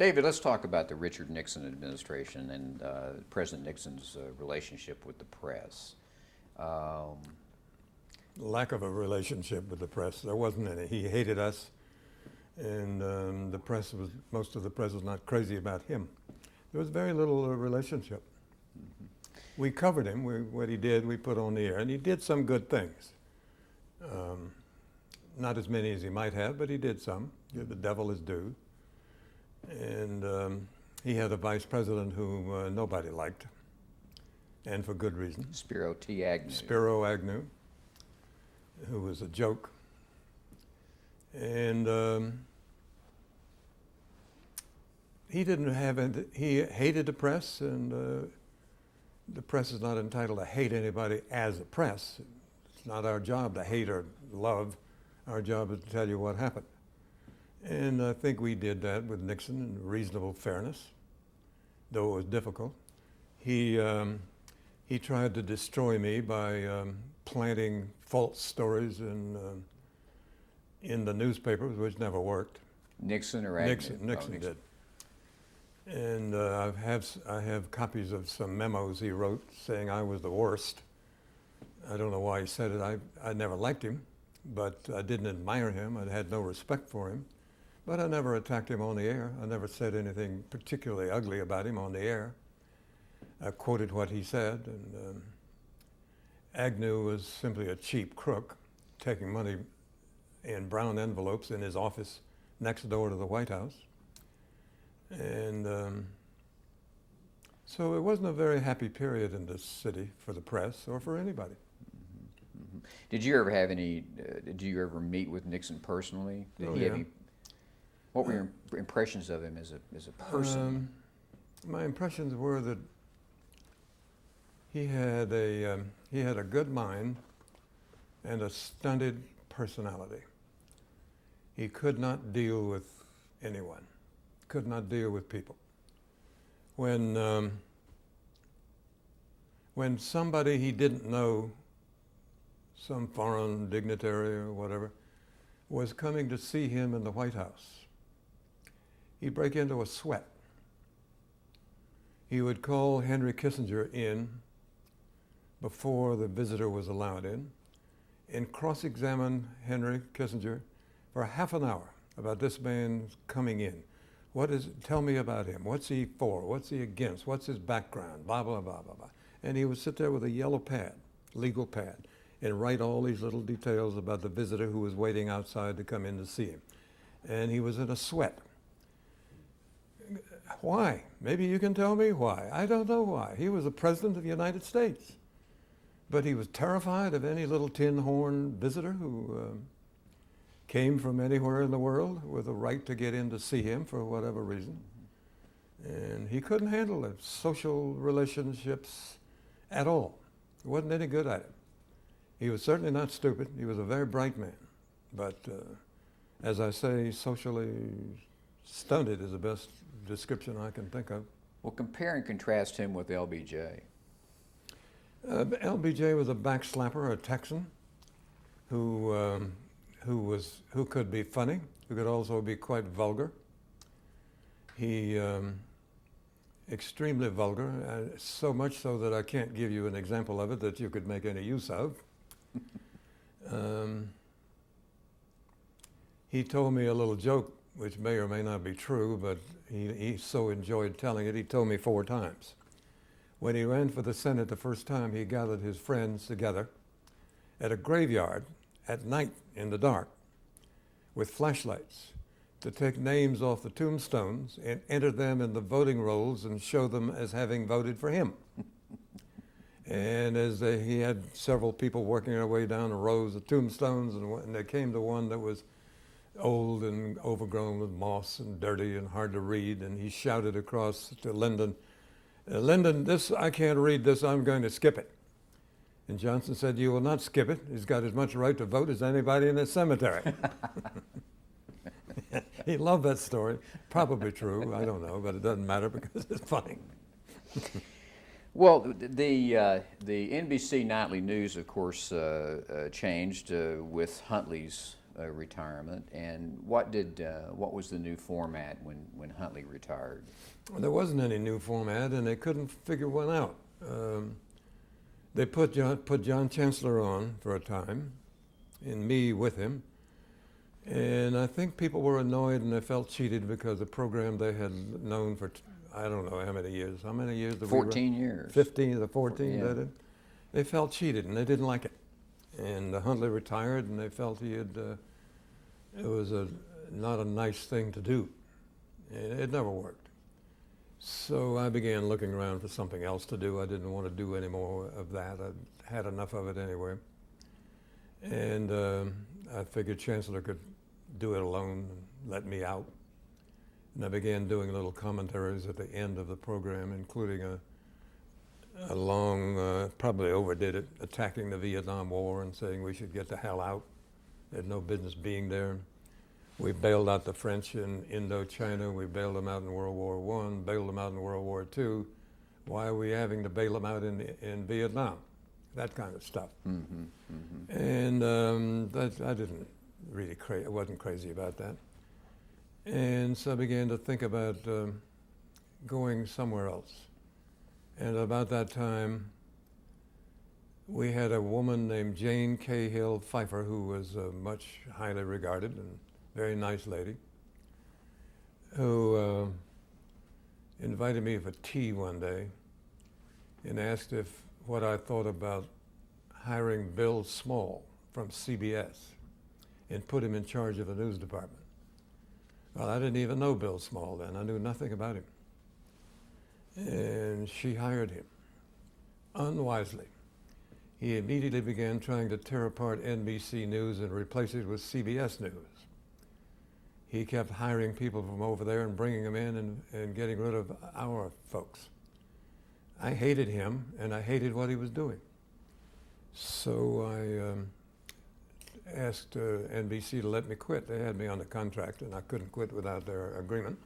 David, let's talk about the Richard Nixon administration and President Nixon's relationship with the press. Lack of a relationship with the press. There wasn't any. He hated us, and most of the press was not crazy about him. There was very little relationship. We covered him. What he did, we put on the air, and he did some good things. Not as many as he might have, but he did some. The devil is due. And he had a vice president who nobody liked, and for good reason. Spiro T. Agnew. Spiro Agnew, who was a joke. And he hated the press, and the press is not entitled to hate anybody as a press. It's not our job to hate or love. Our job is to tell you what happened. And I think we did that with Nixon in reasonable fairness, though it was difficult. He tried to destroy me by planting false stories in the newspapers, which never worked. Nixon or Agnew? Nixon did. And I have copies of some memos he wrote saying I was the worst. I don't know why he said it. I never liked him, but I didn't admire him. I had no respect for him. But I never attacked him on the air. I never said anything particularly ugly about him on the air. I quoted what he said, and Agnew was simply a cheap crook, taking money in brown envelopes in his office next door to the White House. And so it wasn't a very happy period in this city for the press or for anybody. Mm-hmm. Did you ever meet with Nixon personally? What were your impressions of him as a person? My impressions were that he had a good mind and a stunted personality. He could not deal with anyone, could not deal with people. When somebody he didn't know, some foreign dignitary or whatever, was coming to see him in the White House, he'd break into a sweat. He would call Henry Kissinger in before the visitor was allowed in and cross-examine Henry Kissinger for half an hour about this man coming in. Tell me about him. What's he for? What's he against? What's his background? Blah, blah, blah, blah, blah. And he would sit there with a yellow pad, legal pad, and write all these little details about the visitor who was waiting outside to come in to see him. And he was in a sweat. Why? Maybe you can tell me why. I don't know why. He was the President of the United States. But he was terrified of any little tin horn visitor who came from anywhere in the world with a right to get in to see him for whatever reason. And he couldn't handle it, social relationships at all. He wasn't any good at it. He was certainly not stupid. He was a very bright man. But as I say, socially stunted is the best description I can think of. Well, compare and contrast him with LBJ. LBJ was a backslapper, a Texan, who could be funny, who could also be quite vulgar. He extremely vulgar, so much so that I can't give you an example of it that you could make any use of. He told me a little joke, which may or may not be true, but he so enjoyed telling it, he told me 4 times. When he ran for the Senate the first time, he gathered his friends together at a graveyard at night in the dark with flashlights to take names off the tombstones and enter them in the voting rolls and show them as having voted for him. And he had several people working their way down the rows of tombstones, and they came to one that was old and overgrown with moss and dirty and hard to read, and he shouted across to Lyndon, "Lyndon, I can't read this, I'm going to skip it." And Johnson said, "You will not skip it. He's got as much right to vote as anybody in the cemetery." He loved that story. Probably true, I don't know, but it doesn't matter because it's funny. Well, the NBC nightly news, of course, changed with Huntley's retirement, and what was the new format when Huntley retired? There wasn't any new format, and they couldn't figure one out. They put John Chancellor on for a time, and me with him. And I think people were annoyed and they felt cheated because the program they had known for, I don't know how many years. How many years did 14 years. 15 to 14, Yeah. did it? They felt cheated and they didn't like it. And Huntley retired and they felt it was not a nice thing to do. And it never worked. So I began looking around for something else to do. I didn't want to do any more of that. I had enough of it anyway. And I figured Chancellor could do it alone and let me out. And I began doing little commentaries at the end of the program, including a long, probably overdid it, attacking the Vietnam War and saying we should get the hell out. They had no business being there. We bailed out the French in Indochina. We bailed them out in World War I, bailed them out in World War II. Why are we having to bail them out in Vietnam? That kind of stuff. Mm-hmm, mm-hmm. And I didn't really I wasn't crazy about that. And so I began to think about going somewhere else. And about that time, we had a woman named Jane Cahill Pfeiffer, who was much highly regarded and very nice lady, who invited me for tea one day and asked what I thought about hiring Bill Small from CBS and put him in charge of the news department. Well, I didn't even know Bill Small then. I knew nothing about him. And she hired him, unwisely. He immediately began trying to tear apart NBC News and replace it with CBS News. He kept hiring people from over there and bringing them in and getting rid of our folks. I hated him, and I hated what he was doing. So I asked NBC to let me quit. They had me on the contract, and I couldn't quit without their agreement.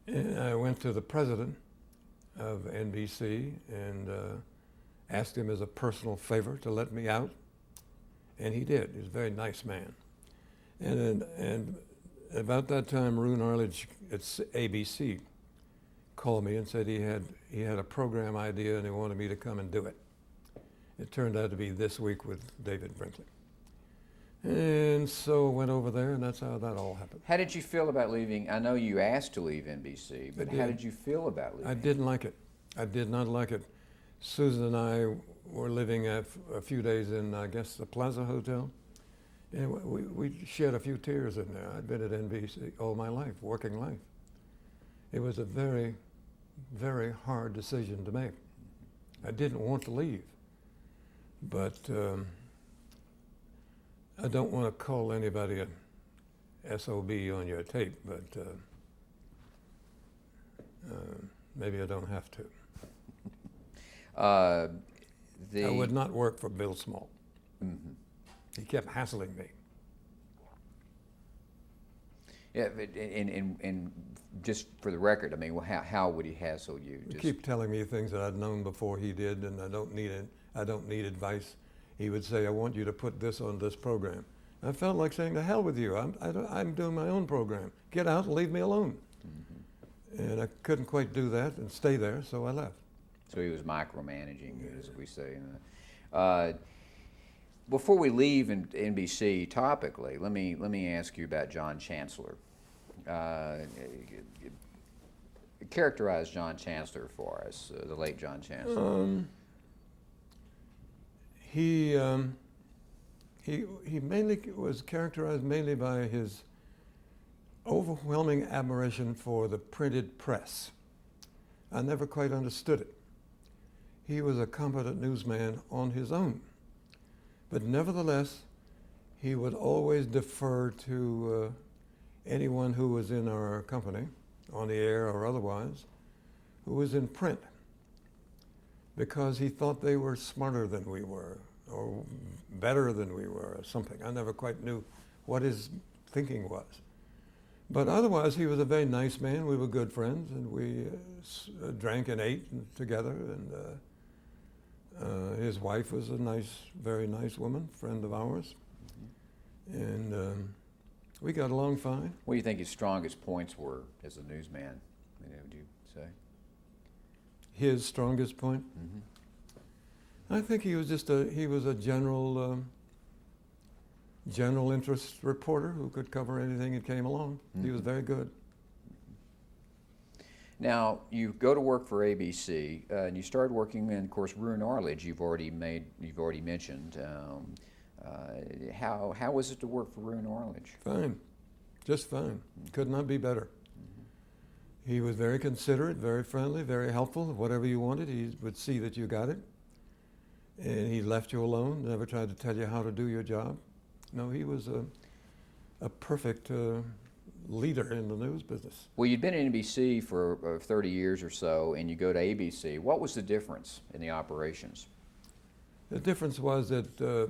And I went to the president of NBC and asked him as a personal favor to let me out, and he did. He was a very nice man. And about that time, Roone Arledge at ABC called me and said he had a program idea and he wanted me to come and do it. It turned out to be This Week with David Brinkley. And so went over there, and that's how that all happened. How did you feel about leaving? I know you asked to leave NBC, but how did you feel about leaving? I didn't like it. I did not like it. Susan and I were living a few days in, I guess, the Plaza Hotel. And we shed a few tears in there. I'd been at NBC all my life, working life. It was a very, very hard decision to make. I didn't want to leave, but I don't want to call anybody a SOB on your tape, but maybe I don't have to. I would not work for Bill Small. Mm-hmm. He kept hassling me. Yeah, and just for the record, I mean, well, how would he hassle you? He keep telling me things that I'd known before he did, and I don't need advice. He would say, "I want you to put this on this program." I felt like saying, "To hell with you! I'm doing my own program. Get out and leave me alone." Mm-hmm. And I couldn't quite do that and stay there, so I left. So he was micromanaging, as we say. Before we leave NBC topically, let me ask you about John Chancellor. Characterize John Chancellor for us, the late John Chancellor. He mainly was characterized mainly by his overwhelming admiration for the printed press. I never quite understood it. He was a competent newsman on his own. But nevertheless, he would always defer to anyone who was in our company, on the air or otherwise, who was in print, because he thought they were smarter than we were, or better than we were, or something. I never quite knew what his thinking was. But otherwise, he was a very nice man. We were good friends, and we drank and ate together, and his wife was a nice, very nice woman, friend of ours. And we got along fine. What do you think his strongest points were as a newsman? Would you say? His strongest point? I think he was just he was a general interest reporter who could cover anything that came along. He was very good. Now, you go to work for ABC, and you started working in, of course, Ruin Arledge. You've already mentioned. How was it to work for Ruin Arledge? Fine, just fine. Could not be better. He was very considerate, very friendly, very helpful. Whatever you wanted, he would see that you got it. And he left you alone, never tried to tell you how to do your job. No, he was a perfect leader in the news business. Well, you'd been at NBC for 30 years or so, and you go to ABC. What was the difference in the operations? The difference was that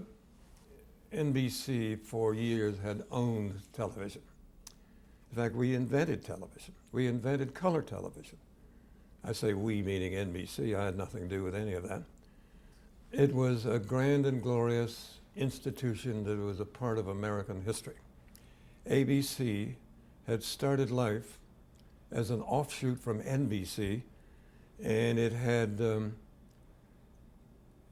NBC for years had owned television. In fact, we invented television. We invented color television. I say we, meaning NBC. I had nothing to do with any of that. It was a grand and glorious institution that was a part of American history. ABC had started life as an offshoot from NBC, and it had,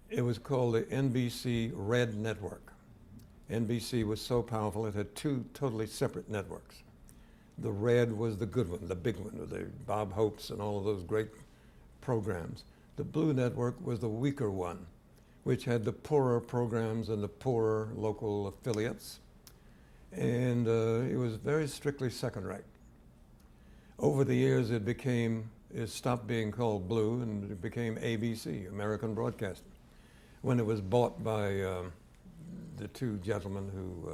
it was called the NBC Red Network. NBC was so powerful it had two totally separate networks. The Red was the good one, the big one, with the Bob Hopes and all of those great programs. The Blue Network was the weaker one, which had the poorer programs and the poorer local affiliates. And it was very strictly second-rate. Over the years, it stopped being called Blue, and it became ABC, American Broadcasting, when it was bought by the two gentlemen who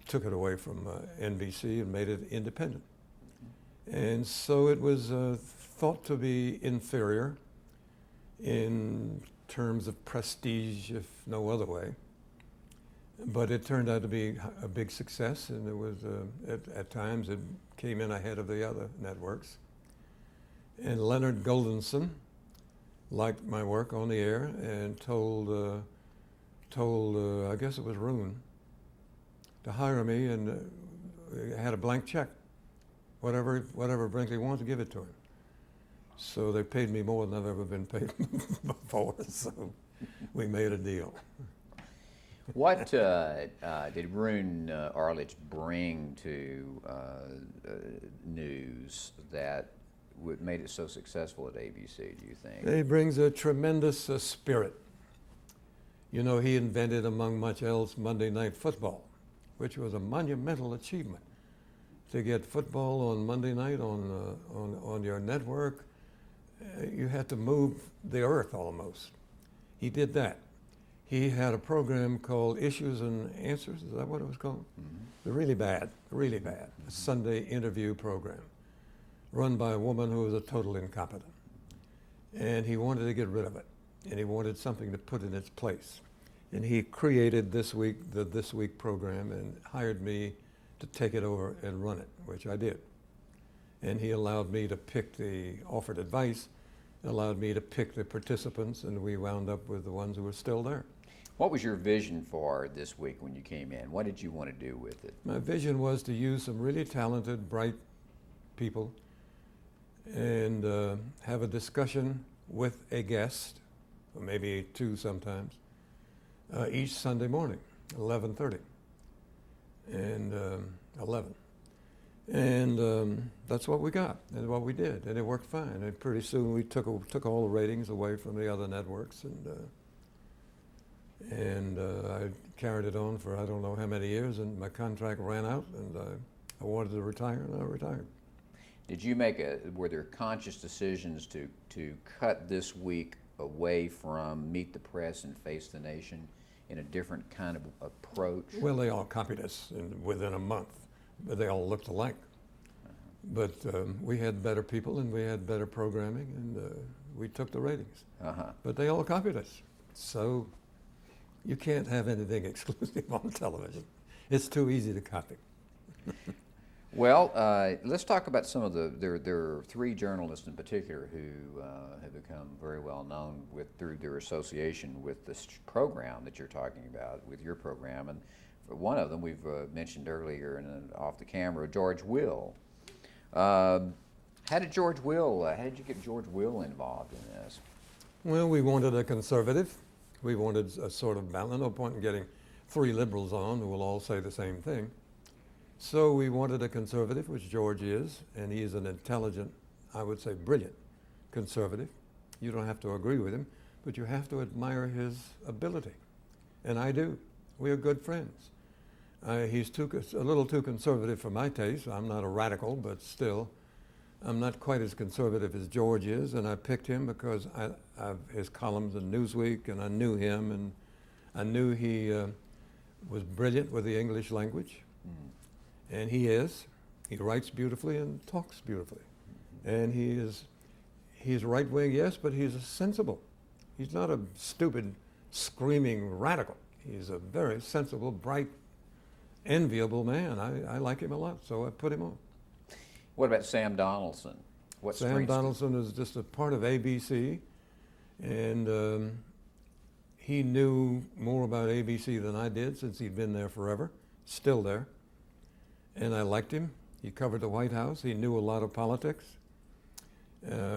took it away from NBC and made it independent. And so it was thought to be inferior in terms of prestige, if no other way. But it turned out to be a big success, and it was at times it came in ahead of the other networks. And Leonard Goldenson liked my work on the air and told I guess it was Ruin, to hire me, and had a blank check. Whatever Brinkley wanted to give it to him. So they paid me more than I've ever been paid before, so we made a deal. What did Ruin Arledge bring to news that made it so successful at ABC, do you think? He brings a tremendous spirit. You know, he invented, among much else, Monday Night Football, which was a monumental achievement. To get football on Monday night on your network, you had to move the earth almost. He did that. He had a program called Issues and Answers, is that what it was called? Really bad, a Sunday interview program run by a woman who was a total incompetent. And he wanted to get rid of it, and he wanted something to put in its place. And he created the This Week program and hired me to take it over and run it, which I did. And he allowed me to offered advice, allowed me to pick the participants, and we wound up with the ones who were still there. What was your vision for This Week when you came in? What did you want to do with it? My vision was to use some really talented, bright people and have a discussion with a guest, or maybe two sometimes, each Sunday morning, 11:30 and 11. And that's what we got and what we did, and it worked fine. And pretty soon we took all the ratings away from the other networks, and I carried it on for I don't know how many years, and my contract ran out, and I wanted to retire, and I retired. Did you were there conscious decisions to cut This Week away from Meet the Press and Face the Nation in a different kind of approach? Well, they all copied us within a month, but they all looked alike. But we had better people, and we had better programming, and we took the ratings. But they all copied us. So you can't have anything exclusive on television. It's too easy to copy. Well, let's talk about some of there are three journalists in particular who have become very well known through their association with this program that you're talking about, with your program. And one of them we've mentioned earlier and off the camera, George Will. How did you get George Will involved in this? Well, we wanted a conservative. We wanted a sort of balance. No point in getting three liberals on who will all say the same thing. So we wanted a conservative, which George is, and he is an intelligent, I would say brilliant conservative. You don't have to agree with him, but you have to admire his ability. And I do. We are good friends. He's a little too conservative for my taste. I'm not a radical, but still, I'm not quite as conservative as George is, and I picked him because I've his columns in Newsweek, and I knew him, and I knew he was brilliant with the English language, and he is. He writes beautifully and talks beautifully, and he's right-wing, yes, but he's sensible. He's not a stupid, screaming radical. He's a very sensible, bright, enviable man. I like him a lot, so I put him on. What about Sam Donaldson? Sam Donaldson is just a part of ABC, and he knew more about ABC than I did since he'd been there forever, still there. And I liked him. He covered the White House. He knew a lot of politics.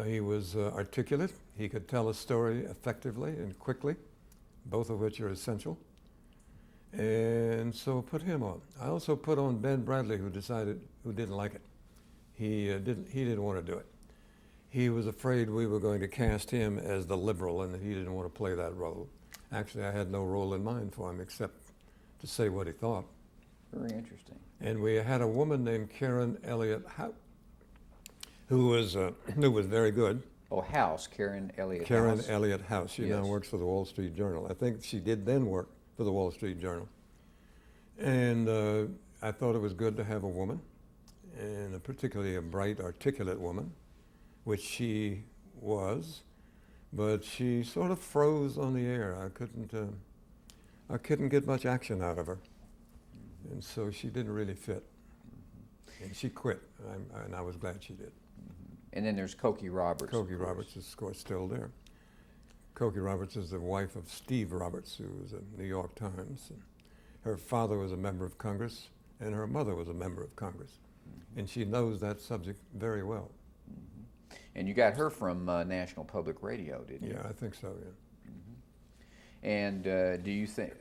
He was articulate. He could tell a story effectively and quickly, both of which are essential. And so put him on. I also put on Ben Bradley, who didn't like it. He didn't want to do it. He was afraid we were going to cast him as the liberal, and he didn't want to play that role. Actually, I had no role in mind for him except to say what he thought. Very interesting. And we had a woman named Karen Elliott House, who was very good. Oh, Karen Elliott House. Karen Elliott House. She now Yes. works for the Wall Street Journal. I think she did then work for the Wall Street Journal. And I thought it was good to have a woman, and particularly a bright, articulate woman, which she was, but she sort of froze on the air. I couldn't get much action out of her, and so she didn't really fit. And she quit, and I was glad she did. And then there's Cokie Roberts. Cokie Roberts is, of course, still there. Cokie Roberts is the wife of Steve Roberts, who was at New York Times. And her father was a member of Congress, and her mother was a member of Congress. And she knows that subject very well. And you got her from National Public Radio, didn't you? Yeah, I think so, yeah. And do you think,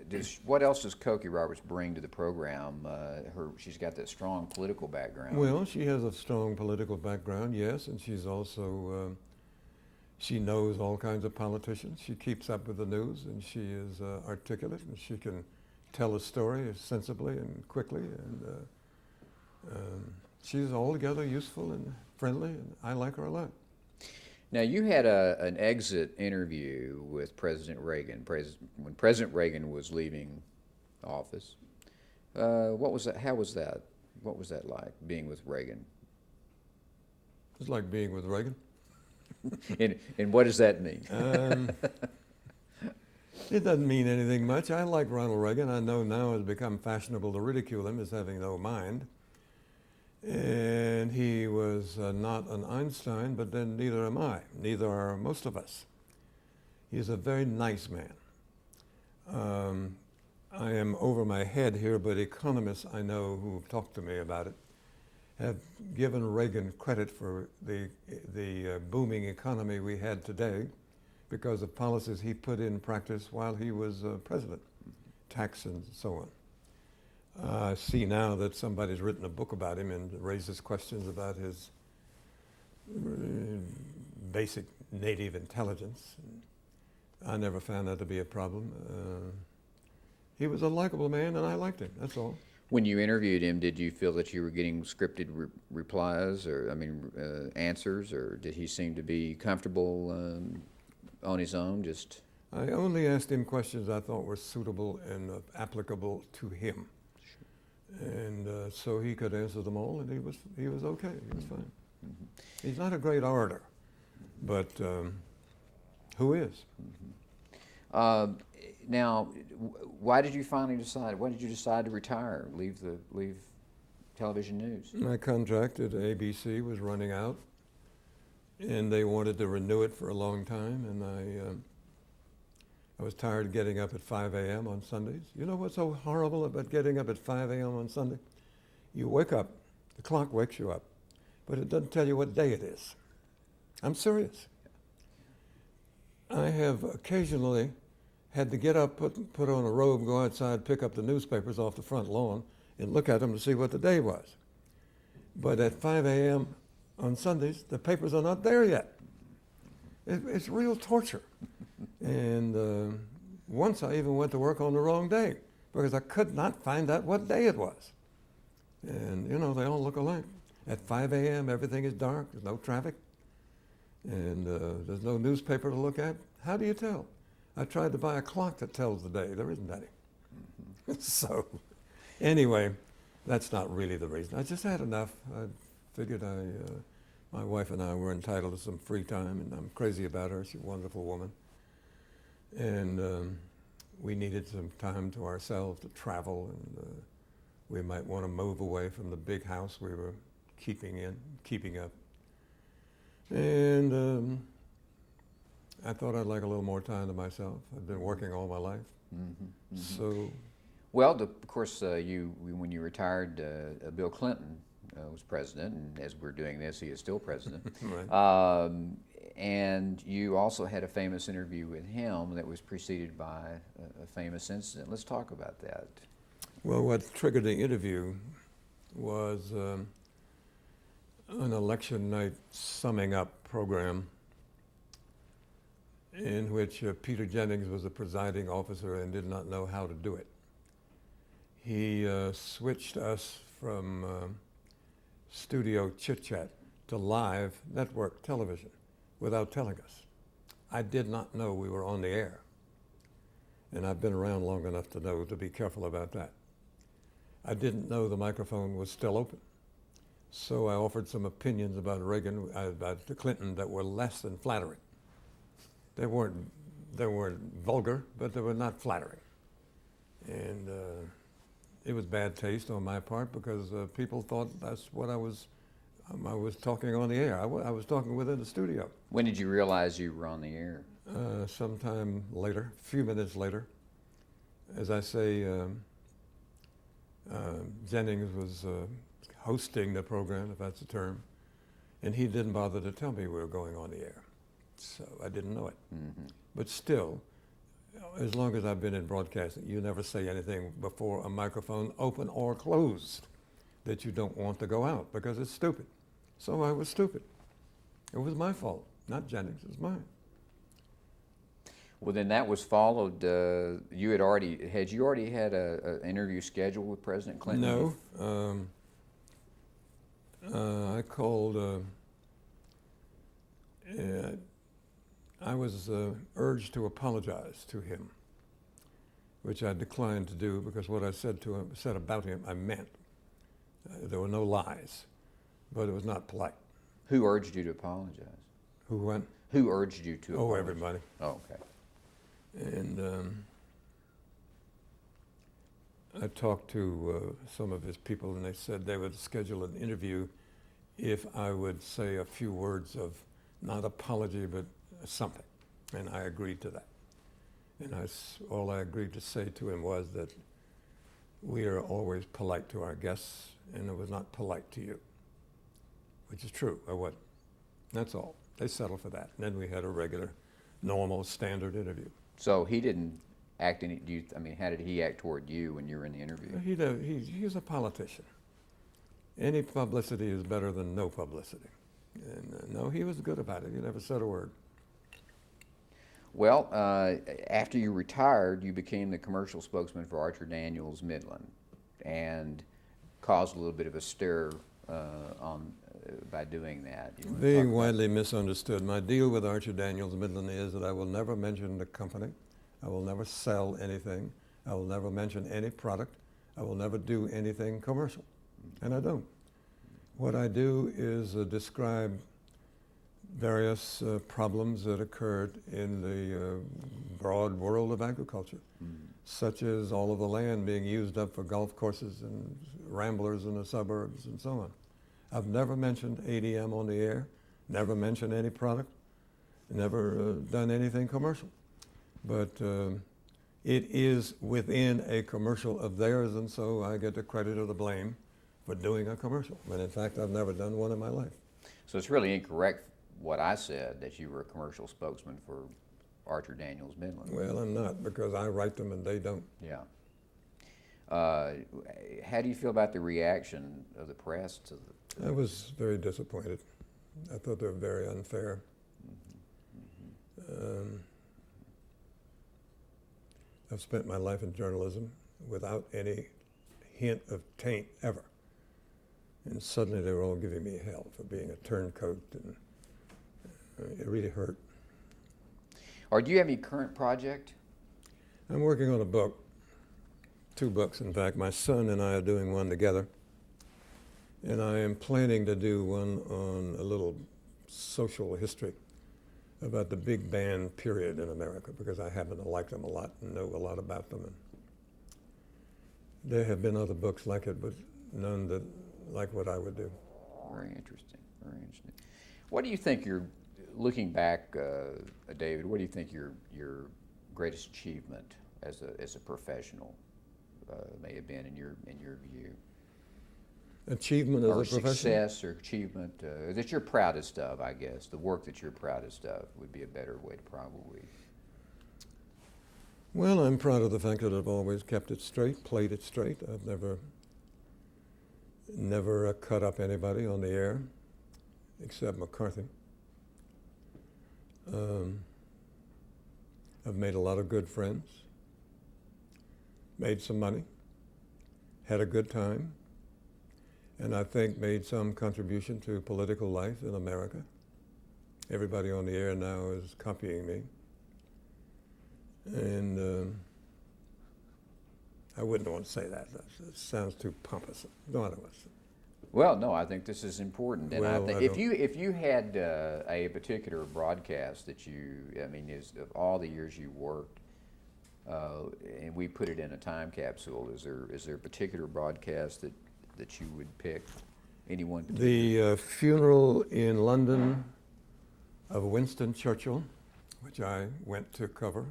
what else does Cokie Roberts bring to the program? She's got that strong political background. Well, she has a strong political background, yes, and she's also, she knows all kinds of politicians. She keeps up with the news, and she is articulate, and she can tell a story sensibly and quickly, and she's altogether useful and friendly, and I like her a lot. Now, you had an exit interview with President Reagan, when President Reagan was leaving office. What was that? How was that? What was that like, being with Reagan? It's like being with Reagan. And what does that mean? It doesn't mean anything much. I like Ronald Reagan. I know now it's become fashionable to ridicule him as having no mind. And he was not an Einstein, but then neither am I. Neither are most of us. He's a very nice man. I am over my head here, but economists I know who have talked to me about it have given Reagan credit for the booming economy we had today because of policies he put in practice while he was president, tax and so on. I see now that somebody's written a book about him and raises questions about his basic native intelligence. I never found that to be a problem. He was a likable man, and I liked him, that's all. When you interviewed him, did you feel that you were getting scripted replies, or answers, or did he seem to be comfortable on his own? I only asked him questions I thought were suitable and applicable to him. And so he could answer them all, and he was okay. He was fine. Mm-hmm. He's not a great orator, but who is? Mm-hmm. Now, why did you decide to retire, leave television news? My contract at ABC was running out, and they wanted to renew it for a long time, and I was tired of getting up at 5 a.m. on Sundays. You know what's so horrible about getting up at 5 a.m. on Sunday? You wake up, the clock wakes you up, but it doesn't tell you what day it is. I'm serious. I have occasionally had to get up, put on a robe, go outside, pick up the newspapers off the front lawn, and look at them to see what the day was. But at 5 a.m. on Sundays, the papers are not there yet. It's real torture. And once I even went to work on the wrong day because I could not find out what day it was. And, you know, they all look alike. At 5 a.m., everything is dark, there's no traffic, and there's no newspaper to look at. How do you tell? I tried to buy a clock that tells the day. There isn't any. So, anyway, that's not really the reason. I just had enough. I figured my wife and I were entitled to some free time, and I'm crazy about her. She's a wonderful woman. And we needed some time to ourselves to travel, and we might want to move away from the big house we were keeping up. And I thought I'd like a little more time to myself. I've been working all my life. So, Well, of course, when you retired, Bill Clinton was president, and as we're doing this, he is still president. right. And you also had a famous interview with him that was preceded by a famous incident. Let's talk about that. Well, what triggered the interview was an election night summing up program in which Peter Jennings was the presiding officer and did not know how to do it. He switched us from studio chit-chat to live network television without telling us. I did not know we were on the air. And I've been around long enough to know to be careful about that. I didn't know the microphone was still open. So I offered some opinions about Clinton that were less than flattering. They weren't vulgar, but they were not flattering. And it was bad taste on my part because people thought that's what I was talking on the air. I was talking within the studio. When did you realize you were on the air? Sometime later, a few minutes later. As I say, Jennings was hosting the program, if that's the term, and he didn't bother to tell me we were going on the air. So I didn't know it. But still, as long as I've been in broadcasting, you never say anything before a microphone open or closed that you don't want to go out because it's stupid. So I was stupid. It was my fault, not Jennings, it was mine. Well, then that was followed. You had already had an interview scheduled with President Clinton? No. I called. I was urged to apologize to him, which I declined to do because what I said about him, I meant. There were no lies, but it was not polite. Who urged you to apologize? Who went? Who urged you to apologize? Oh, everybody. Oh, okay. And I talked to some of his people, and they said they would schedule an interview if I would say a few words of not apology, but something. And I agreed to that. And all I agreed to say to him was that we are always polite to our guests, and it was not polite to you, which is true. I wasn't. That's all. They settled for that. And then we had a regular, normal, standard interview. So he didn't act any. How did he act toward you when you were in the interview? He's a politician. Any publicity is better than no publicity. And no, he was good about it. He never said a word. Well, after you retired, you became the commercial spokesman for Archer Daniels Midland, and caused a little bit of a stir by doing that. Being widely misunderstood. My deal with Archer Daniels Midland is that I will never mention the company. I will never sell anything. I will never mention any product. I will never do anything commercial. And I don't. What I do is describe various problems that occurred in the broad world of agriculture, such as all of the land being used up for golf courses and ramblers in the suburbs and so on. I've never mentioned ADM on the air, never mentioned any product, never done anything commercial. but it is within a commercial of theirs, and so I get the credit or the blame for doing a commercial. When in fact, I've never done one in my life. So it's really incorrect what I said, that you were a commercial spokesman for Archer Daniels Midland. Well, I'm not, because I write them and they don't. Yeah. How do you feel about the reaction of the press to the? I was very disappointed. I thought they were very unfair. I've spent my life in journalism without any hint of taint ever. And suddenly they were all giving me hell for being a turncoat, and it really hurt. Or do you have any current project? I'm working on a book, 2 books in fact. My son and I are doing one together. And I am planning to do one on a little social history about the big band period in America, because I happen to like them a lot and know a lot about them. And there have been other books like it, but none that like what I would do. Very interesting, very interesting. What do you think looking back, David, what do you think your greatest achievement as a professional may have been in your view? Achievement as Or a professional? success or achievement that you're proudest of, I guess. The work that you're proudest of would be a better way to probably. Well, I'm proud of the fact that I've always kept it straight, played it straight. I've never cut up anybody on the air, except McCarthy. I've made a lot of good friends, made some money, had a good time, and I think made some contribution to political life in America. Everybody on the air now is copying me. And I wouldn't want to say that. That sounds too pompous. No, I don't want to say. Well, no, I think this is important, and I Well, think I if you had a particular broadcast that is of all the years you worked, and we put it in a time capsule, is there a particular broadcast that you would pick? Anyone? The funeral in London of Winston Churchill, which I went to cover,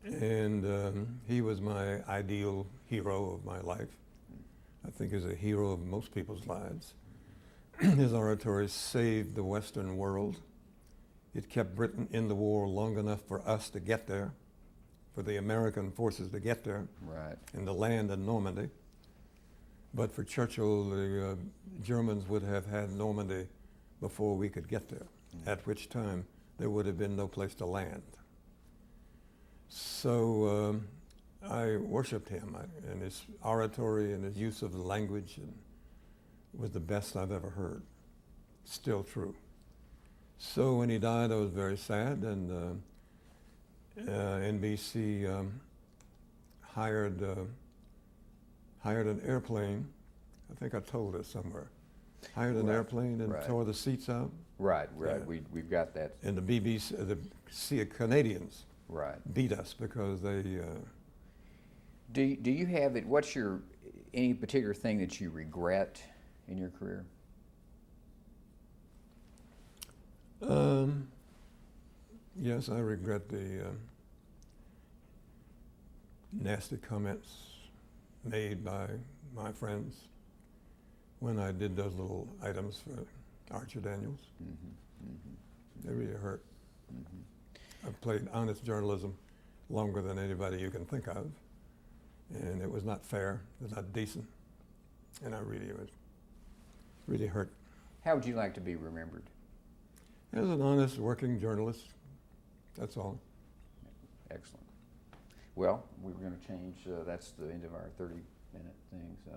and he was my ideal hero of my life. I think he's a hero of most people's lives. His oratory saved the Western world. It kept Britain in the war long enough for us to get there, for the American forces to get there, Right. and to land in Normandy. But for Churchill, the Germans would have had Normandy before we could get there, at which time there would have been no place to land. So I worshipped him, and his oratory and his use of the language was the best I've ever heard. Still true. So when he died, I was very sad, and NBC hired an airplane. I think I told this somewhere. Hired an airplane and tore the seats out. Right. Yeah. We've got that. And the BBC, the Canadians, Right. beat us because they. Do you have it? What's any particular thing that you regret in your career? Yes, I regret the nasty comments made by my friends when I did those little items for Archer Daniels. They really hurt. I've played honest journalism longer than anybody you can think of, and it was not fair, it was not decent, and I really was really hurt. How would you like to be remembered? As an honest working journalist, that's all. Excellent. Well, we were going to change. That's the end of our 30-minute thing. So.